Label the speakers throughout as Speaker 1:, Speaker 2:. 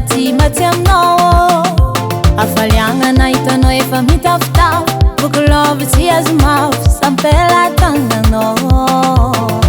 Speaker 1: ty maty aminao afaliagnana hitanao efa mitafitafy bokolôvy tsy azo mafy sampela tagnanao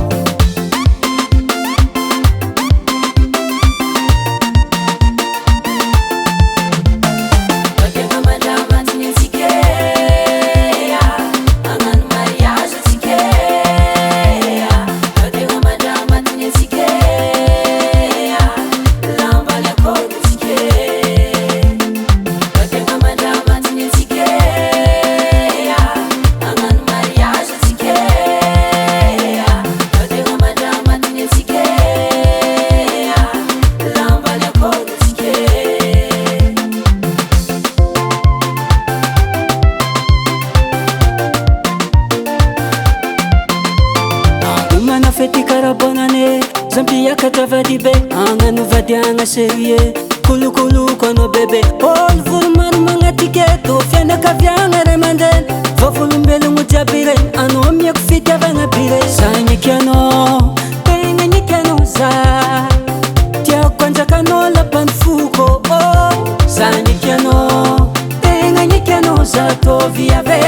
Speaker 2: fety karabonane zampiakatra vadibe agnano vadiagna serie kolokoloko anao bebe olo volomano magnatike to fianakaviagna ray aman-dreny vavolombelogno jiaby regny anao miako fitiavagna bire zagnikianao tegna nikianao za tiako anjakanao lapany foko zagnikianao tegna nikianao za tovy ave